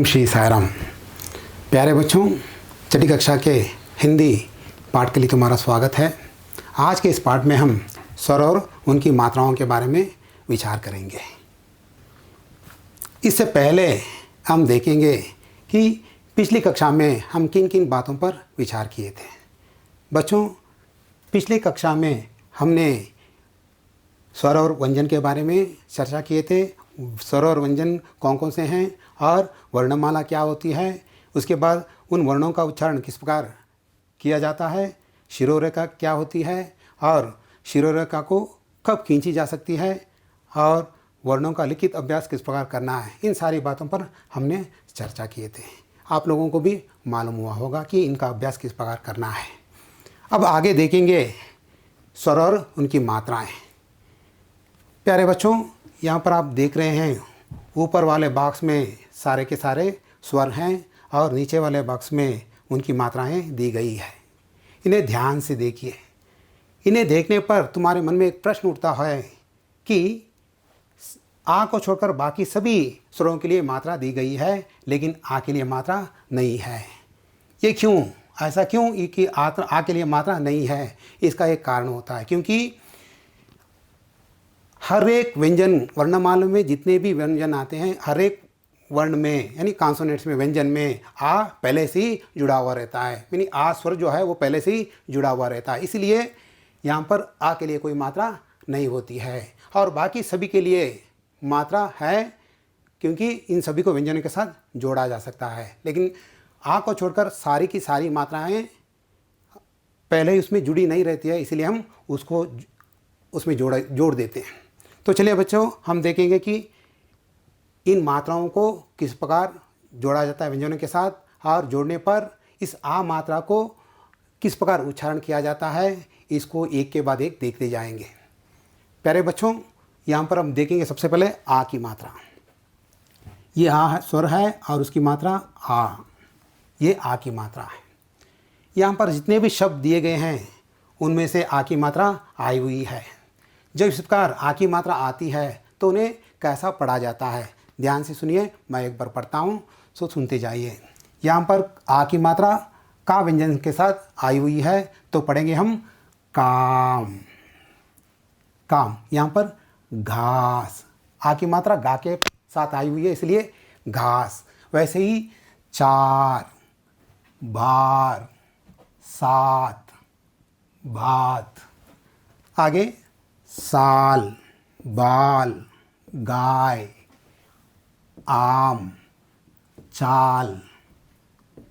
ओम श्री साईराम। प्यारे बच्चों, छठी कक्षा के हिंदी पाठ के लिए तुम्हारा स्वागत है। आज के इस पाठ में हम स्वर और उनकी मात्राओं के बारे में विचार करेंगे। इससे पहले हम देखेंगे कि पिछली कक्षा में हम किन किन बातों पर विचार किए थे। बच्चों, पिछली कक्षा में हमने स्वर और व्यंजन के बारे में चर्चा किए थे। स्वर और व्यंजन कौन कौन से हैं और वर्णमाला क्या होती है, उसके बाद उन वर्णों का उच्चारण किस प्रकार किया जाता है, शिरोरेखा क्या होती है और शिरोरेखा को कब खींची जा सकती है और वर्णों का लिखित अभ्यास किस प्रकार करना है। इन सारी बातों पर हमने चर्चा किए थे। आप लोगों को भी मालूम हुआ होगा कि इनका अभ्यास किस प्रकार करना है। अब आगे देखेंगे स्वर और उनकी मात्राएं। प्यारे बच्चों, यहाँ पर आप देख रहे हैं ऊपर वाले बॉक्स में सारे के सारे स्वर हैं और नीचे वाले बॉक्स में उनकी मात्राएं दी गई है। इन्हें ध्यान से देखिए। इन्हें देखने पर तुम्हारे मन में एक प्रश्न उठता है कि आ को छोड़कर बाकी सभी स्वरों के लिए मात्रा दी गई है, लेकिन आ के लिए मात्रा नहीं है। ये क्यों? ऐसा क्यों कि आ के लिए मात्रा नहीं है? इसका एक कारण होता है क्योंकि हर एक व्यंजन वर्णमाला में जितने भी व्यंजन आते हैं, हर एक वर्ण में यानी कॉन्सोनेंट्स में, व्यंजन में आ पहले से ही जुड़ा हुआ रहता है। यानी आ स्वर जो है वो पहले से ही जुड़ा हुआ रहता है। इसलिए यहाँ पर आ के लिए कोई मात्रा नहीं होती है और बाकी सभी के लिए मात्रा है क्योंकि इन सभी को व्यंजनों के साथ जोड़ा जा सकता है। लेकिन आ को छोड़कर सारी की सारी मात्राएँ पहले ही उसमें जुड़ी नहीं रहती है, इसलिए हम उसको उसमें जोड़ देते हैं। तो चलिए बच्चों, हम देखेंगे कि इन मात्राओं को किस प्रकार जोड़ा जाता है व्यंजनों के साथ और जोड़ने पर इस आ मात्रा को किस प्रकार उच्चारण किया जाता है। इसको एक के बाद एक देखते जाएंगे। प्यारे बच्चों, यहाँ पर हम देखेंगे सबसे पहले आ की मात्रा। ये आ स्वर है और उसकी मात्रा आ, ये आ की मात्रा है। यहाँ पर जितने भी शब्द दिए गए हैं उनमें से आ की मात्रा आई हुई है। जब इस प्रकार आ की मात्रा आती है तो उन्हें कैसा पढ़ा जाता है, ध्यान से सुनिए। मैं एक बार पढ़ता हूँ, सो सुनते जाइए। यहाँ पर आ की मात्रा का व्यंजन के साथ आई हुई है तो पढ़ेंगे हम काम। काम। यहाँ पर घास, आ की मात्रा गा के साथ आई हुई है इसलिए घास। वैसे ही चार, बार, सात, भात। आगे साल, बाल, गाय, आम, चाल,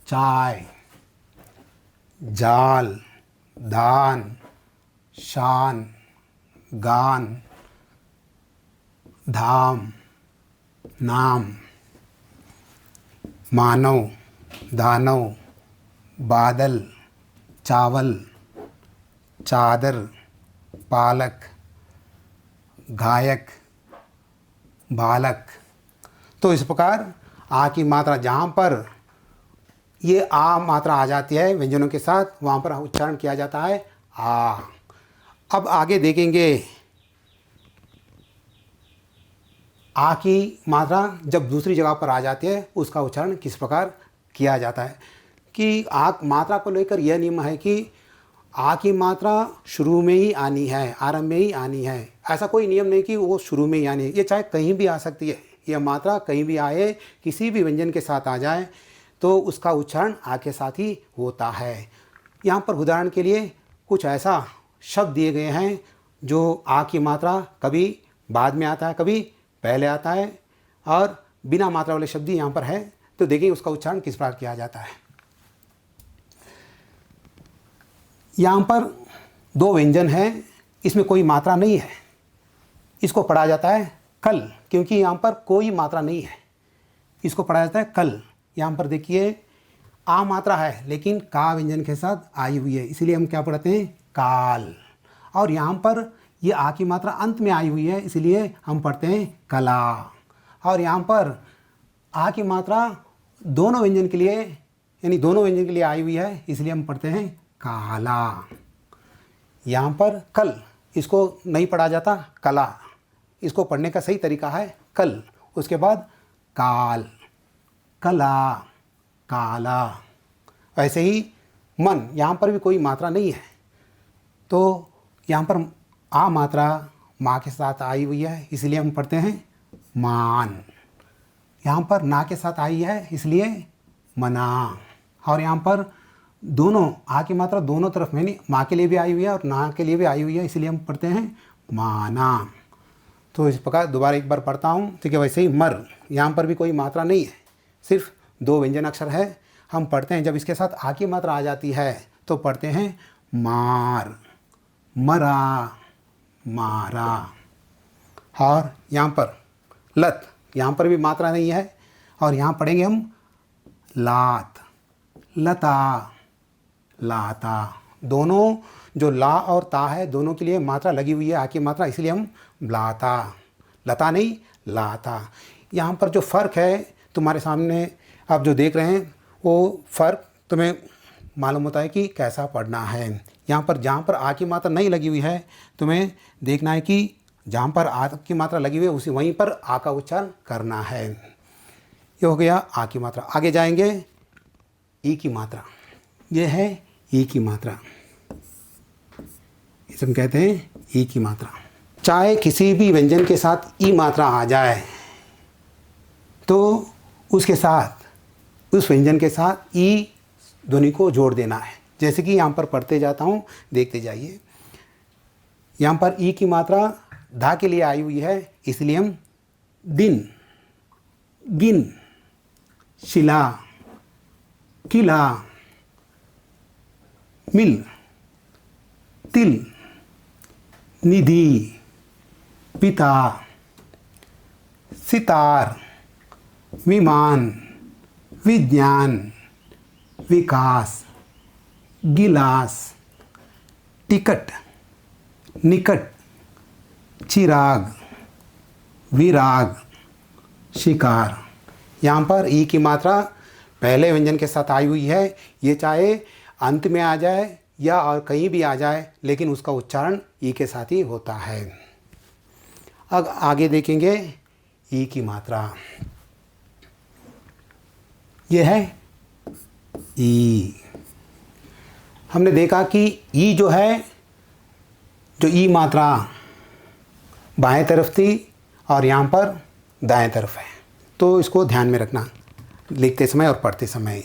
चाय, जाल, धान, शान, गान, धाम, नाम, मानव, दानव, बादल, चावल, चादर, पालक, गायक, बालक। तो इस प्रकार आ की मात्रा जहाँ पर ये आ मात्रा आ जाती है व्यंजनों के साथ, वहाँ पर उच्चारण किया जाता है आ। अब आगे देखेंगे आ की मात्रा जब दूसरी जगह पर आ जाती है उसका उच्चारण किस प्रकार किया जाता है। कि आ मात्रा को लेकर यह नियम है कि आ की मात्रा शुरू में ही आनी है, आरंभ में ही आनी है। ऐसा कोई नियम नहीं कि वो शुरू में ही आनी है। ये चाहे कहीं भी आ सकती है, यह मात्रा कहीं भी आए, किसी भी व्यंजन के साथ आ जाए तो उसका उच्चारण आ के साथ ही होता है। यहाँ पर उदाहरण के लिए कुछ ऐसा शब्द दिए गए हैं जो आ की मात्रा कभी बाद में आता है, कभी पहले आता है और बिना मात्रा वाले शब्द यहाँ पर है। तो देखिए उसका उच्चारण किस प्रकार किया जाता है। यहाँ पर दो व्यंजन हैं, इसमें कोई मात्रा नहीं है। इसको पढ़ा जाता है कल, क्योंकि यहाँ पर कोई मात्रा नहीं है। इसको पढ़ा जाता है कल। यहाँ पर देखिए आ मात्रा है लेकिन का व्यंजन के साथ आई हुई है, इसलिए हम क्या पढ़ते हैं काल। और यहाँ पर ये आ की मात्रा अंत में आई हुई है, इसलिए हम पढ़ते हैं कला। और यहाँ पर आ की मात्रा दोनों व्यंजन के लिए यानी दोनों व्यंजन के लिए आई हुई है, इसलिए हम पढ़ते हैं काला। यहाँ पर कल, इसको नहीं पढ़ा जाता कला। इसको पढ़ने का सही तरीका है कल, उसके बाद काल। कला, काला। ऐसे ही मन, यहाँ पर भी कोई मात्रा नहीं है, तो यहाँ पर आ मात्रा माँ के साथ आई हुई है, इसलिए हम पढ़ते हैं मान। यहाँ पर ना के साथ आई है, इसलिए मना। और यहाँ पर दोनों आ की मात्रा दोनों तरफ में, नहीं माँ के लिए भी आई हुई है और ना के लिए भी आई हुई है, इसलिए हम पढ़ते हैं माना। तो इस प्रकार दोबारा एक बार पढ़ता हूँ, ठीक है। वैसे ही मर, यहाँ पर भी कोई मात्रा नहीं है, सिर्फ 2 व्यंजन अक्षर है। हम पढ़ते हैं, जब इसके साथ आ की मात्रा आ जाती है तो पढ़ते हैं मार, मरा, मारा। और यहाँ पर लत, यहाँ पर भी मात्रा नहीं है, और यहाँ पढ़ेंगे हम लात, लता, लाता। दोनों जो ला और ता है, दोनों के लिए मात्रा लगी हुई है, आ की मात्रा, इसलिए हम लाता, लता नहीं लाता। यहाँ पर जो फ़र्क है तुम्हारे सामने आप जो देख रहे हैं, वो फ़र्क तुम्हें मालूम होता है कि कैसा पढ़ना है। यहाँ पर जहाँ पर आ की मात्रा नहीं लगी हुई है, तुम्हें देखना है कि जहाँ पर आ की मात्रा लगी हुई है उसी वहीं पर आ का उच्चारण करना है। ये हो गया आ की मात्रा। आगे जाएंगे ई की मात्रा। ये है ई की मात्रा, इसे हम कहते हैं ई की मात्रा। चाहे किसी भी व्यंजन के साथ ई मात्रा आ जाए तो उसके साथ, उस व्यंजन के साथ ई ध्वनि को जोड़ देना है। जैसे कि यहाँ पर पढ़ते जाता हूँ, देखते जाइए। यहाँ पर ई की मात्रा धा के लिए आई हुई है, इसलिए हम दिन, गिन, शिला, किला, मिल, तिल, निधि, पिता, सितार, विमान, विज्ञान, विकास, गिलास, टिकट, निकट, चिराग, विराग, शिकार। यहाँ पर ई की मात्रा पहले व्यंजन के साथ आई हुई है। ये चाहे अंत में आ जाए या और कहीं भी आ जाए, लेकिन उसका उच्चारण ई के साथ ही होता है। अब आगे देखेंगे ई की मात्रा। ये है ई। हमने देखा कि ई जो है, जो ई मात्रा बाएं तरफ थी और यहाँ पर दाएं तरफ है, तो इसको ध्यान में रखना लिखते समय और पढ़ते समय।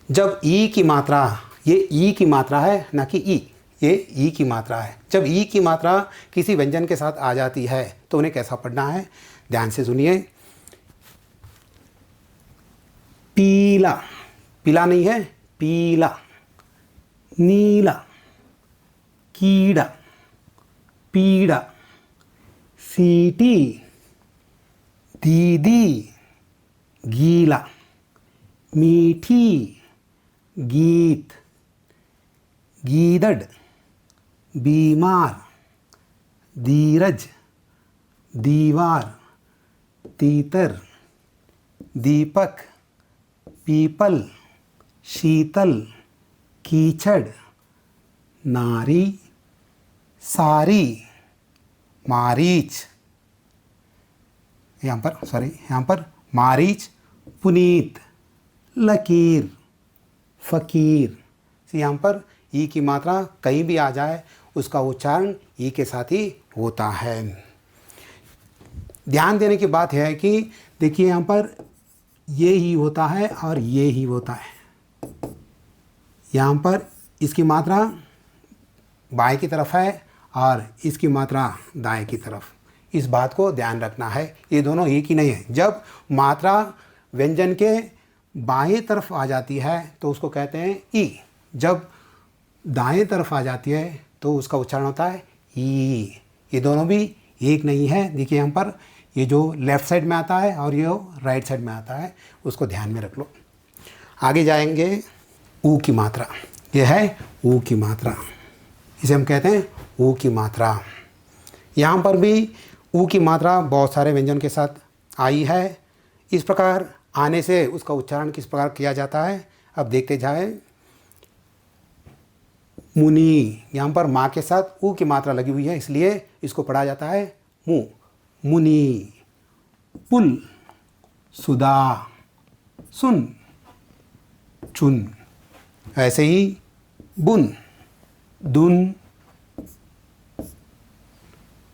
जब ई की मात्रा, ये ई की मात्रा है ना कि ई, ये ई की मात्रा है। जब ई की मात्रा किसी व्यंजन के साथ आ जाती है तो उन्हें कैसा पढ़ना है, ध्यान से सुनिए। पीला, पीला नहीं है, पीला, नीला, कीड़ा, पीड़ा, सीटी, दीदी, गीला, मीठी, गीत, गीदड़, बीमार, धीरज, दीवार, तीतर, दीपक, पीपल, शीतल, कीचड़, नारी, सारी, मारीच। यहाँ पर मारीच, पुनीत, लकीर, फ़कीर। यहाँ पर ई की मात्रा कहीं भी आ जाए, उसका उच्चारण ई के साथ ही होता है। ध्यान देने की बात है कि देखिए यहाँ पर ये ही होता है और ये ही होता है। यहाँ पर इसकी मात्रा बाएं की तरफ है और इसकी मात्रा दाएं की तरफ। इस बात को ध्यान रखना है, ये दोनों एक ही नहीं है। जब मात्रा व्यंजन के बाएं तरफ आ जाती है तो उसको कहते हैं ई। जब दाएं तरफ आ जाती है तो उसका उच्चारण होता है ई। ये दोनों भी एक नहीं है। देखिए यहाँ पर ये जो लेफ़्ट साइड में आता है और ये राइट साइड में आता है, उसको ध्यान में रख लो। आगे जाएंगे ऊ की मात्रा। यह है ऊ की मात्रा, इसे हम कहते हैं ऊ की मात्रा। यहाँ पर भी ऊ की मात्रा बहुत सारे व्यंजन के साथ आई है। इस प्रकार आने से उसका उच्चारण किस प्रकार किया जाता है, अब देखते जाए। मुनि, यहाँ पर माँ के साथ ऊ की मात्रा लगी हुई है, इसलिए इसको पढ़ा जाता है मु, मुनि। पुल, सुधा, सुन, चुन। ऐसे ही बुन, दुन,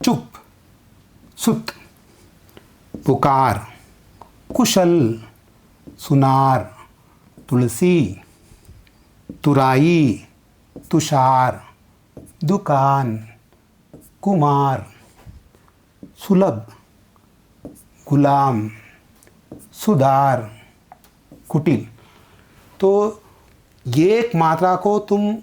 चुप, सुत। पुकार, कुशल, सुनार, तुलसी, तुराई, तुषार, दुकान, कुमार, सुलभ, गुलाम, सुधार, कुटिल। तो ये एक मात्रा को तुम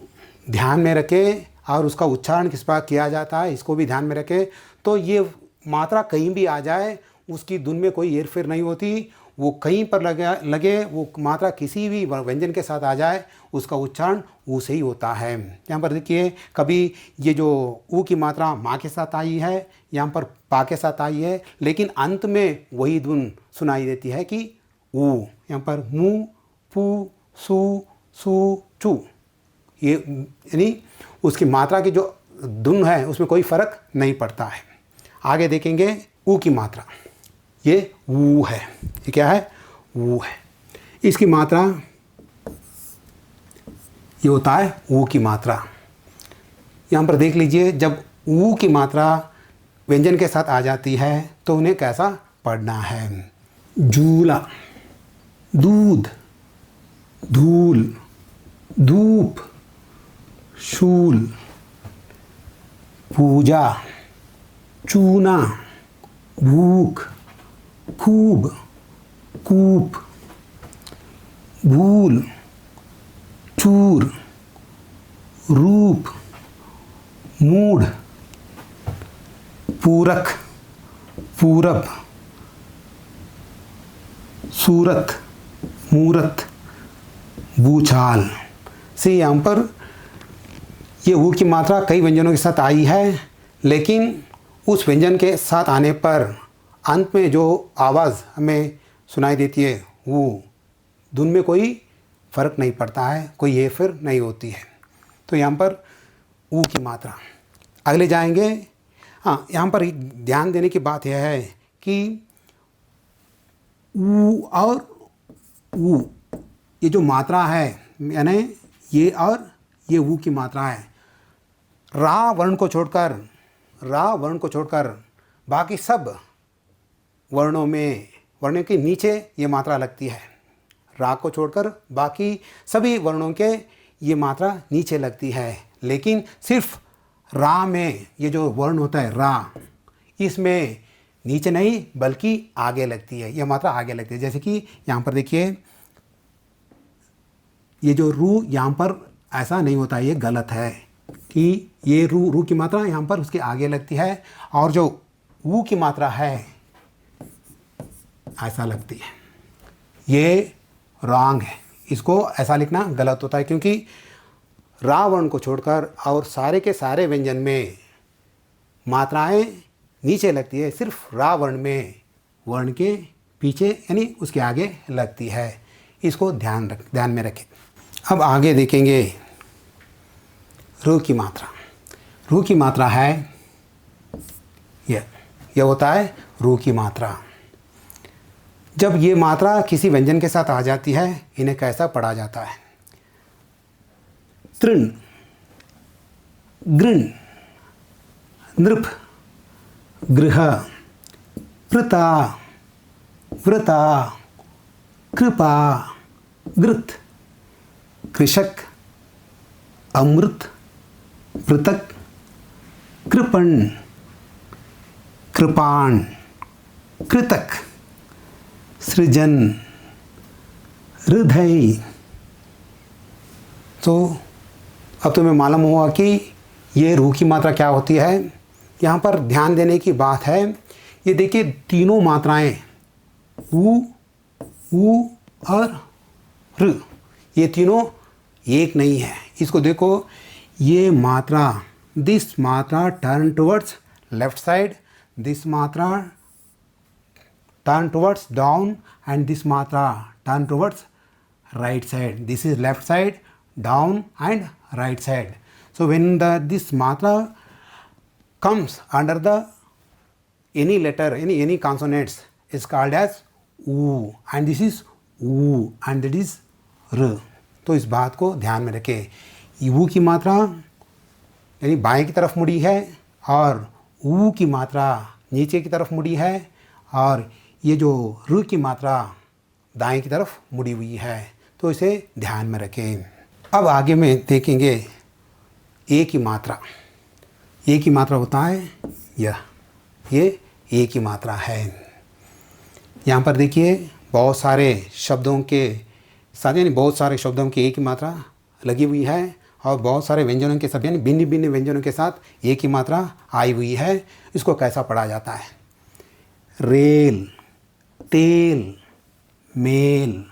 ध्यान में रखें और उसका उच्चारण किस प्रकार किया जाता है इसको भी ध्यान में रखें। तो ये मात्रा कहीं भी आ जाए उसकी धुन में कोई हेरफेर नहीं होती, वो कहीं पर लगे वो मात्रा किसी भी व्यंजन के साथ आ जाए उसका उच्चारण ऊ से ही होता है। यहाँ पर देखिए कभी ये जो ऊ की मात्रा माँ के साथ आई है, यहाँ पर पा के साथ आई है, लेकिन अंत में वही धुन सुनाई देती है कि ऊ। यहाँ पर मु, पू, सु, सु, चू, ये यानी उसकी मात्रा की जो धुन है उसमें कोई फर्क नहीं पड़ता है। आगे देखेंगे ऊ की मात्रा, ये ऊ है, ये क्या है, ऊ है। इसकी मात्रा ये होता है ऊ की मात्रा। यहाँ पर देख लीजिए जब ऊ की मात्रा व्यंजन के साथ आ जाती है तो उन्हें कैसा पढ़ना है। झूला, दूध, धूल, धूप, शूल, पूजा, चूना, भूख, खूब, कूप, भूल, चूर, रूप, मूढ़, पूरक, पूरब, सूरत, मूरत, भूचाल। से यहाँ पर ये ऊ की मात्रा कई व्यंजनों के साथ आई है, लेकिन उस व्यंजन के साथ आने पर अंत में जो आवाज़ हमें सुनाई देती है वो धुन में कोई फ़र्क नहीं पड़ता है, कोई ये फिर नहीं होती है। तो यहाँ पर ऊ की मात्रा। अगले जाएंगे। हाँ, यहाँ पर ध्यान देने की बात यह है कि ऊ और ऊ ये जो मात्रा है यानी ये और ये ऊ की मात्रा है। रा वर्ण को छोड़कर बाकी सब वर्णों में वर्णों के नीचे ये मात्रा लगती है। रा को छोड़कर बाकी सभी वर्णों के ये मात्रा नीचे लगती है, लेकिन सिर्फ रा में ये जो वर्ण होता है रा, इसमें नीचे नहीं बल्कि आगे लगती है, ये मात्रा आगे लगती है। जैसे कि यहाँ पर देखिए ये जो रू यहाँ पर ऐसा नहीं होता, ये गलत है कि ये रू की मात्रा यहाँ पर उसके आगे लगती है और जो ऊ की मात्रा है ऐसा लगती है, ये रॉन्ग है। इसको ऐसा लिखना गलत होता है क्योंकि रा वर्ण को छोड़कर और सारे के सारे व्यंजन में मात्राएं नीचे लगती है, सिर्फ रा वर्ण में वर्ण के पीछे यानी उसके आगे लगती है। इसको ध्यान में रखें। अब आगे देखेंगे रू की मात्रा। रू की मात्रा है यह होता है रू की मात्रा। जब ये मात्रा किसी व्यंजन के साथ आ जाती है इन्हें कैसा पढ़ा जाता है। तृण, गृण, नृप, गृह, पृता, व्रता, कृपा, गृत, कृषक, अमृत, पृथक, कृपण, कृपाण, कृतक, सृजन, हृदय। तो अब तुम्हें मालूम हुआ कि ये रू की मात्रा क्या होती है। यहाँ पर ध्यान देने की बात है, ये देखिए तीनों मात्राएं ऊ और ऋ, ये तीनों एक नहीं है। इसको देखो, ये मात्रा, दिस मात्रा turn towards left side, this मात्रा turn towards down and this matra turn towards right side. This is left side, down and right side. So when this matra comes under the any letter, any consonants is called as oo, and this is ऊ and that is र। तो इस बात को ध्यान में रखें। ऊ की मात्रा यानी बाएं की तरफ मुड़ी है और ऊ की मात्रा नीचे की तरफ मुड़ी है और ये जो र की मात्रा दाएं की तरफ मुड़ी हुई है। तो इसे ध्यान में रखें। अब आगे में देखेंगे ए की मात्रा। ए की मात्रा होता है ये ए की मात्रा है। यहाँ पर देखिए बहुत सारे शब्दों के साथ यानी बहुत सारे शब्दों की ए की मात्रा लगी हुई है और बहुत सारे व्यंजनों के साथ यानी भिन्न भिन्न व्यंजनों के साथ ए की मात्रा आई हुई है। इसको कैसा पढ़ा जाता है? रेल, तेल, मेल,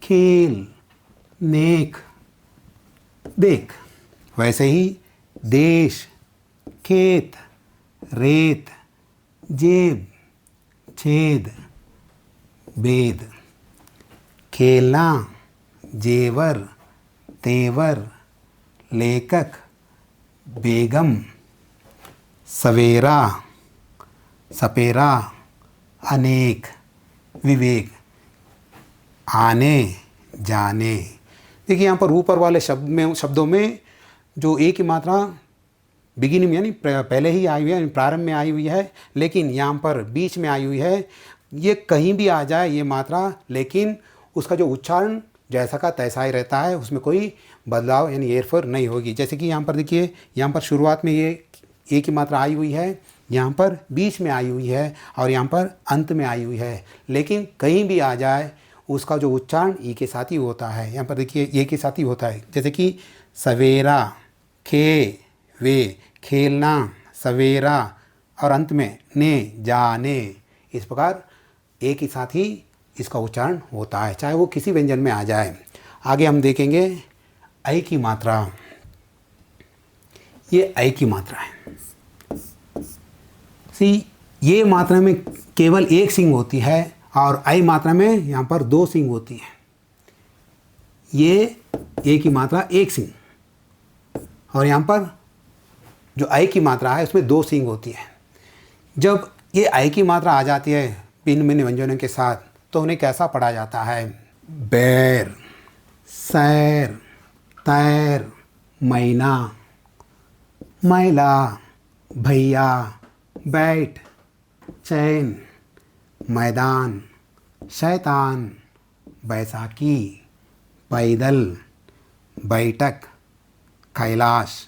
खेल, नेक, देख। वैसे ही देश, खेत, रेत, जेब, छेद, बेद। खेलना, जेवर, तेवर, लेखक, बेगम, सवेरा, सपेरा, अनेक, विवेक, आने, जाने। देखिए यहाँ पर ऊपर वाले शब्दों में जो ए की मात्रा बिगिनिंग में यानी पहले ही आई हुई है, प्रारंभ में आई हुई है, लेकिन यहाँ पर बीच में आई हुई है। ये कहीं भी आ जाए ये मात्रा, लेकिन उसका जो उच्चारण जैसा का तैसा ही रहता है, उसमें कोई बदलाव यानी हेरफेर नहीं होगी। जैसे कि यहाँ पर देखिए, यहाँ पर शुरुआत में ये ए की मात्रा आई हुई है, यहाँ पर बीच में आई हुई है और यहाँ पर अंत में आई हुई है, लेकिन कहीं भी आ जाए उसका जो उच्चारण ई के साथ ही होता है। यहाँ पर देखिए ए के साथ ही होता है। जैसे कि सवेरा, खे, वे, खेलना, सवेरा और अंत में ने, जाने। इस प्रकार ए के साथ ही इसका उच्चारण होता है, चाहे वो किसी व्यंजन में आ जाए। आगे हम देखेंगे ऐ की मात्रा। ये ऐ की मात्रा है। ये मात्रा में केवल एक सिंग होती है और ऐ मात्रा में यहाँ पर दो सिंग होती है। ये ए की मात्रा एक सिंग और यहाँ पर जो ऐ की मात्रा है उसमें दो सिंग होती है। जब ये ऐ की मात्रा आ जाती है भिन्न भिन्न व्यंजनों के साथ, तो उन्हें कैसा पढ़ा जाता है? बैर, सैर, तैर, मैना, मैला, भैया, बैठ, चैन, मैदान, शैतान, बैसाखी, पैदल, बैठक, कैलाश,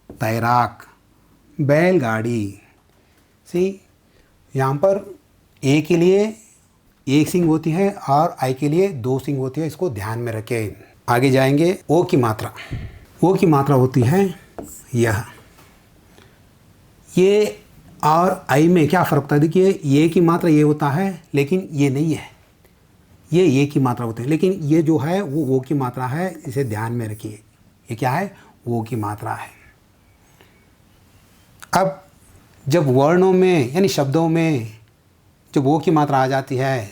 तैराक, बैलगाड़ी। यहाँ पर ए के लिए एक सिंग होती है और आई के लिए दो सिंग होती है। इसको ध्यान में रखें। आगे जाएंगे ओ की मात्रा। ओ की मात्रा होती है यह। ये और आई में क्या फ़र्क होता है? देखिए ये की मात्रा ये होता है, लेकिन ये नहीं है। ये की मात्रा होती है, लेकिन ये जो है वो की मात्रा है। इसे ध्यान में रखिए। ये क्या है? वो की मात्रा है। अब जब वर्णों में यानी शब्दों में जब वो की मात्रा आ जाती है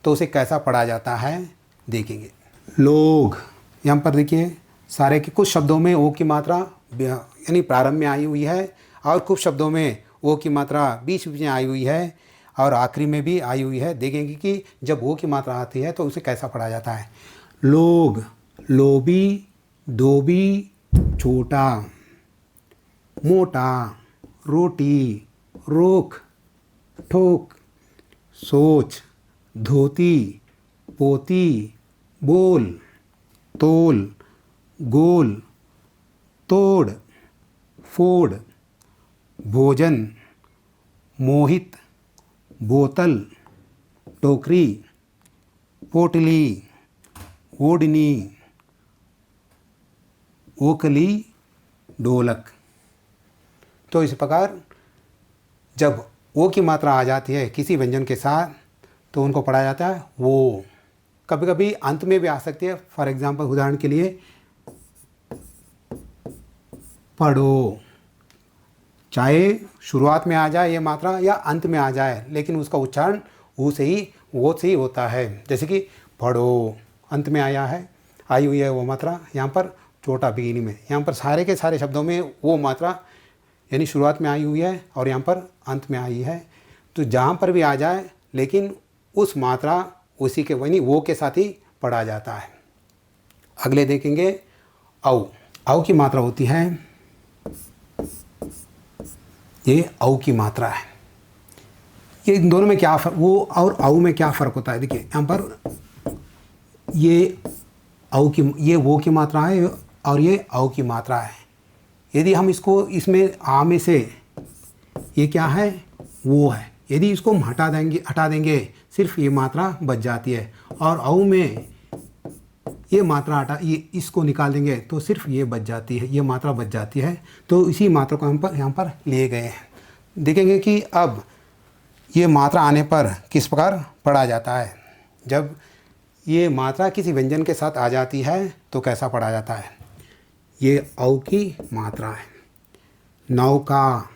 तो उसे कैसा पढ़ा जाता है देखेंगे। लोग, यहाँ पर देखिए सारे के कुछ शब्दों में ओ की मात्रा यानी प्रारंभ में आई हुई है और कुछ शब्दों में ओ की मात्रा बीच में आई हुई है और आखिरी में भी आई हुई है। देखेंगे कि जब ओ की मात्रा आती है तो उसे कैसा पढ़ा जाता है। लोग, लोभी, धोबी, छोटा, मोटा, रोटी, रोक, ठोक, सोच, धोती, पोती, बोल, तोल, गोल, तोड़, फोड़, भोजन, मोहित, बोतल, टोकरी, पोटली, ओढ़नी, ओकली, ढोलक। तो इस प्रकार जब ओ की मात्रा आ जाती है किसी व्यंजन के साथ तो उनको पढ़ा जाता है वो। कभी कभी अंत में भी आ सकती है। फॉर एग्जांपल, उदाहरण के लिए पढ़ो, चाहे शुरुआत में आ जाए ये मात्रा या अंत में आ जाए, लेकिन उसका उच्चारण वो से ही होता है। जैसे कि पढ़ो अंत में आया है, आई हुई है वो मात्रा, यहाँ पर छोटा बिगिनिंग में। यहाँ पर सारे के सारे शब्दों में वो मात्रा यानी शुरुआत में आई हुई है और यहाँ पर अंत में आई है। तो जहाँ पर भी आ जाए, लेकिन उस मात्रा उसी के वही वो के साथ ही पढ़ा जाता है। अगले देखेंगे औ। औ की मात्रा होती है, ये औ की मात्रा है। ये इन दोनों में क्या फ़र्क, वो और औ में क्या फ़र्क होता है? देखिए यहाँ पर ये औ की, ये वो की मात्रा है और ये औ की मात्रा है। यदि हम इसको इसमें आ में से ये क्या है, वो है, यदि इसको हम हटा देंगे सिर्फ ये मात्रा बच जाती है। और औ में ये मात्रा हटा, ये इसको निकाल देंगे तो सिर्फ ये बच जाती है, ये मात्रा बच जाती है। तो इसी मात्रा को हम पर यहाँ पर लिए गए हैं। देखेंगे कि अब ये मात्रा आने पर किस प्रकार पढ़ा जाता है। जब ये मात्रा किसी व्यंजन के साथ आ जाती है तो कैसा पढ़ा जाता है। ये औ की मात्रा है। नौका,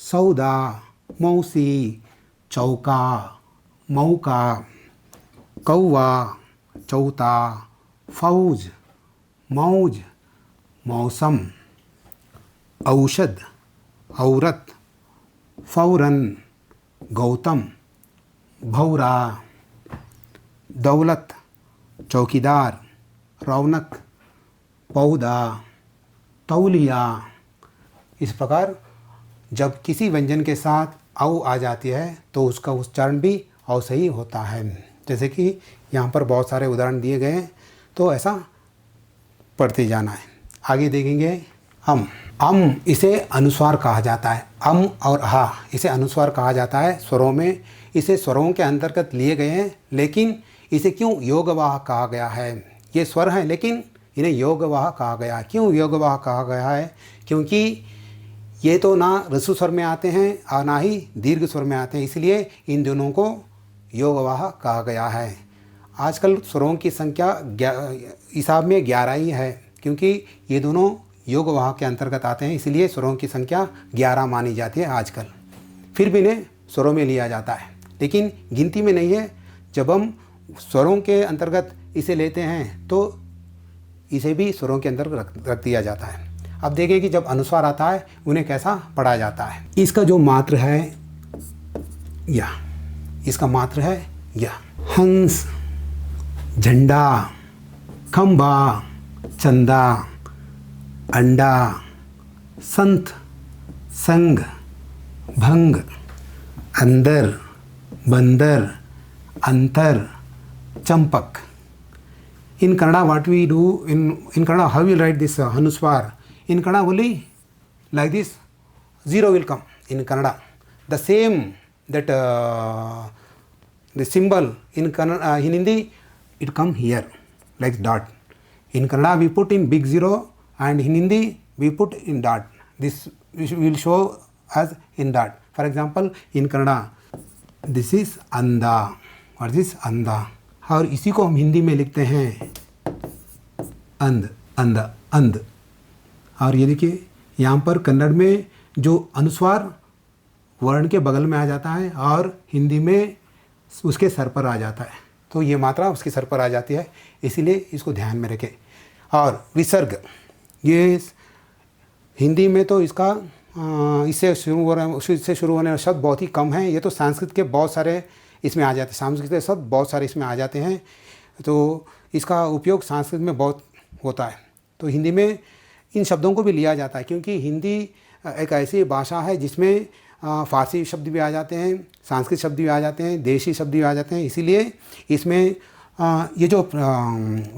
सौदा, मौसी, चौका, मौका, कौवा, चौता, फौज, मौज, मौसम, औषध, औरत, फौरन, गौतम, भौरा, दौलत, चौकीदार, रौनक, पौधा, तौलिया। इस प्रकार जब किसी व्यंजन के साथ औ आ जाती है तो उसका उच्चारण भी औ से ही होता है। जैसे कि यहाँ पर बहुत सारे उदाहरण दिए गए हैं, तो ऐसा पढ़ते जाना है। आगे देखेंगे अम इसे अनुस्वार कहा जाता है। अम और हा इसे अनुस्वार कहा जाता है स्वरों में। इसे स्वरों के अंतर्गत लिए गए हैं, लेकिन इसे क्यों योगवाह कहा गया है। ये स्वर हैं लेकिन इन्हें योगवाह कहा गया। क्यों योगवाह कहा गया है? क्योंकि ये तो ना ऋसु स्वर में आते हैं और ना ही दीर्घ स्वर में आते हैं, इसलिए इन दोनों को योगवाह कहा गया है। आजकल स्वरों की संख्या हिसाब में 11 ही है, क्योंकि ये दोनों योगवाह के अंतर्गत आते हैं, इसलिए स्वरों की संख्या 11 मानी जाती है आजकल। फिर भी इन्हें स्वरों में लिया जाता है, लेकिन गिनती में नहीं है। जब हम स्वरों के अंतर्गत इसे लेते हैं तो इसे भी स्वरों के अंदर रख दिया जाता है। अब देखें कि जब अनुस्वार आता है उन्हें कैसा पढ़ा जाता है। इसका जो मात्र है या, इसका मात्र है या। हंस, झंडा, खंबा, चंदा, अंडा, संत, संग, भंग, अंदर, बंदर, अंतर, Champak. In Kannada, what we do in Kannada, how we write this Hanuswar? In Kannada only like this, zero will come in Kannada. The same that the symbol in Kannada, in Hindi, it come here like dot. In Kannada we put in big zero, and in Hindi we put in dot. This will show as in dot. For example, in Kannada, this is Anda. What is Anda? और इसी को हम हिंदी में लिखते हैं अंध, अंध, अंध। और ये देखिए यहाँ पर कन्नड़ में जो अनुस्वार वर्ण के बगल में आ जाता है और हिंदी में उसके सर पर आ जाता है, तो ये मात्रा उसके सर पर आ जाती है, इसीलिए इसको ध्यान में रखें। और विसर्ग, ये हिंदी में तो इसका इससे शुरू होने वाले शब्द बहुत ही कम हैं। ये तो संस्कृत के बहुत सारे इसमें आ जाते हैं, संस्कृत के शब्द बहुत सारे इसमें आ जाते हैं, तो इसका उपयोग संस्कृत में बहुत होता है। तो हिंदी में इन शब्दों को भी लिया जाता है, क्योंकि हिंदी एक ऐसी भाषा है जिसमें फारसी शब्द भी आ जाते हैं, संस्कृत शब्द भी आ जाते हैं, देशी शब्द भी आ जाते हैं। इसीलिए इसमें ये जो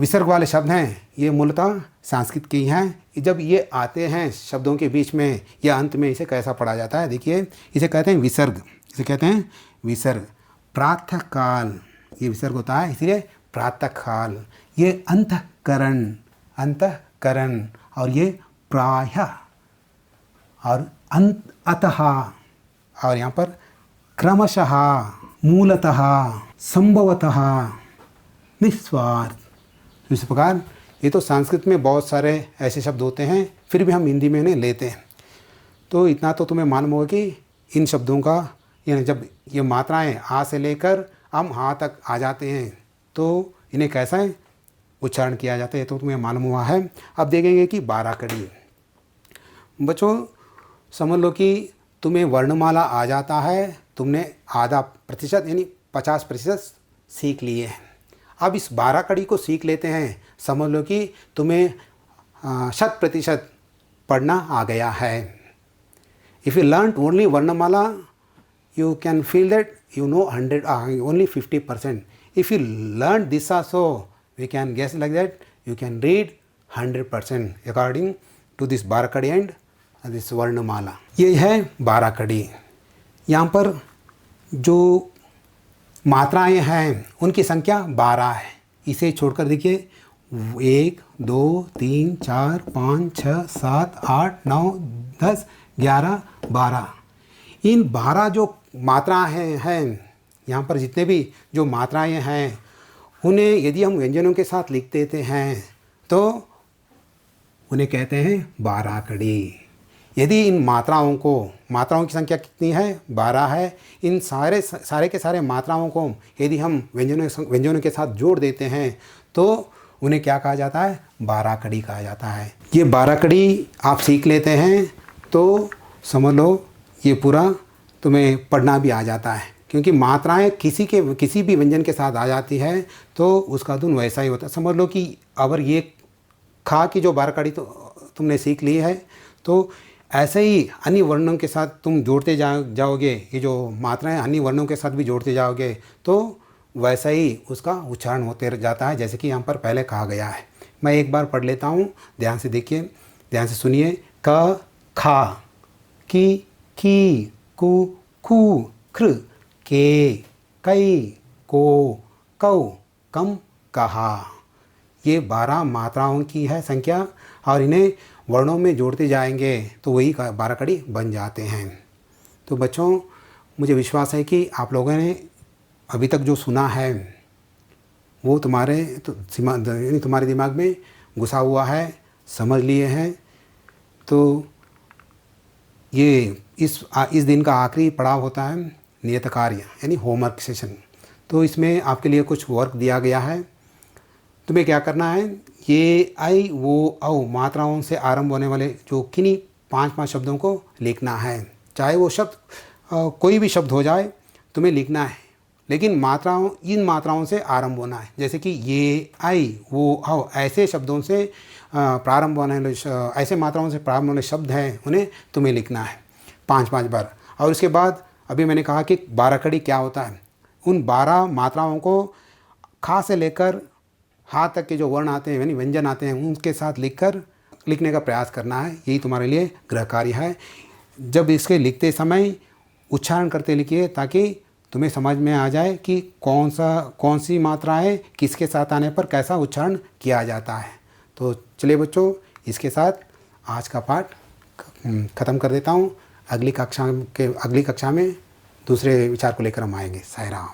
विसर्ग वाले शब्द हैं ये मूलतः संस्कृत के ही हैं। जब ये आते हैं शब्दों के बीच में या अंत में, इसे कैसा पढ़ा जाता है। देखिए इसे कहते हैं विसर्ग, इसे कहते हैं विसर्ग। प्रातः काल, ये विसर्ग होता है, इसलिए प्रातः काल। ये अंतःकरण, अंतःकरण, और ये प्रायः और अतः, और यहाँ पर क्रमशः, मूलतः, संभवतः, निस्वार्थ। इस प्रकार ये तो संस्कृत में बहुत सारे ऐसे शब्द होते हैं, फिर भी हम हिंदी में इन्हें लेते हैं। तो इतना तो तुम्हें मालूम होगा कि इन शब्दों का जब ये मात्राएं आ से लेकर हम हा तक आ जाते हैं तो इन्हें कैसा उच्चारण किया जाता है, तो तुम्हें मालूम हुआ है। अब देखेंगे कि 12 कड़ी। बच्चों समझ लो कि तुम्हें वर्णमाला आ जाता है, तुमने आधा प्रतिशत यानी 50% सीख लिए हैं। अब इस 12 कड़ी को सीख लेते हैं, समझ लो कि तुम्हें 100% पढ़ना आ गया है। इफ़ यू लर्न ओनली वर्णमाला you can feel that you know 100 only 50%. If you learn this also, we can guess like that you can read 100% according to this 12 कड़ी and this वर्णमाला। ये है 12 कड़ी। यहाँ पर जो मात्राएं हैं उनकी संख्या 12 है। इसे छोड़कर देखिए 1 2 3 4 5 6 7 8 9 10 11 12। इन 12 जो मात्राएं हैं यहाँ पर जितने भी जो मात्राएं हैं उन्हें यदि हम व्यंजनों के साथ लिख देते हैं तो उन्हें कहते हैं 12 कड़ी। यदि इन मात्राओं की संख्या कितनी है 12 है, इन सारे के सारे मात्राओं को यदि हम व्यंजनों के साथ जोड़ देते हैं तो उन्हें क्या कहा जाता है 12 कड़ी कहा जाता है। ये 12 कड़ी आप सीख लेते हैं तो समझ लो ये पूरा तुम्हें पढ़ना भी आ जाता है, क्योंकि मात्राएं किसी भी व्यंजन के साथ आ जाती है तो उसका धुन वैसा ही होता है। समझ लो कि अगर ये खा की जो 12 कड़ी तो तुमने सीख ली है तो ऐसे ही अन्य वर्णों के साथ तुम जोड़ते जाओगे, ये जो मात्राएं अन्य वर्णों के साथ भी जोड़ते जाओगे तो वैसा ही उसका उच्चारण होते जाता है, जैसे कि यहाँ पर पहले कहा गया है। मैं एक बार पढ़ लेता हूँ, ध्यान से देखिए, ध्यान से सुनिए। क खा की कु खु कृ के कई को कौ कम कहा। ये 12 मात्राओं की है संख्या और इन्हें वर्णों में जोड़ते जाएंगे तो वही 12 कड़ी बन जाते हैं। तो बच्चों मुझे विश्वास है कि आप लोगों ने अभी तक जो सुना है वो तुम्हारे दिमाग में घुसा हुआ है, समझ लिए हैं। तो ये इस दिन का आखिरी पड़ाव होता है नियत कार्य यानी होमवर्क सेशन। तो इसमें आपके लिए कुछ वर्क दिया गया है। तुम्हें क्या करना है, ये आई वो औ मात्राओं से आरंभ होने वाले जो किन्हीं 5 शब्दों को लिखना है। चाहे वो शब्द कोई भी शब्द हो जाए तुम्हें लिखना है, लेकिन इन मात्राओं से आरंभ होना है। जैसे कि ये आई वो औ ऐसे शब्दों से प्रारंभ होने वाले ऐसे मात्राओं से प्रारंभ होने शब्द हैं, उन्हें तुम्हें लिखना है 5 बार। और उसके बाद अभी मैंने कहा कि 12 कड़ी क्या होता है, उन 12 मात्राओं को खा से लेकर हा तक के जो वर्ण आते हैं यानी व्यंजन आते हैं उनके साथ लिखने का प्रयास करना है। यही तुम्हारे लिए गृह कार्य है। जब इसके लिखते समय उच्चारण करते लिखिए ताकि तुम्हें समझ में आ जाए कि कौन सी मात्रा है किसके साथ आने पर कैसा उच्चारण किया जाता है। तो चलिए बच्चों, इसके साथ आज का पाठ ख़त्म कर देता हूँ। अगली कक्षा में दूसरे विचार को लेकर हम आएंगे। साईं राम।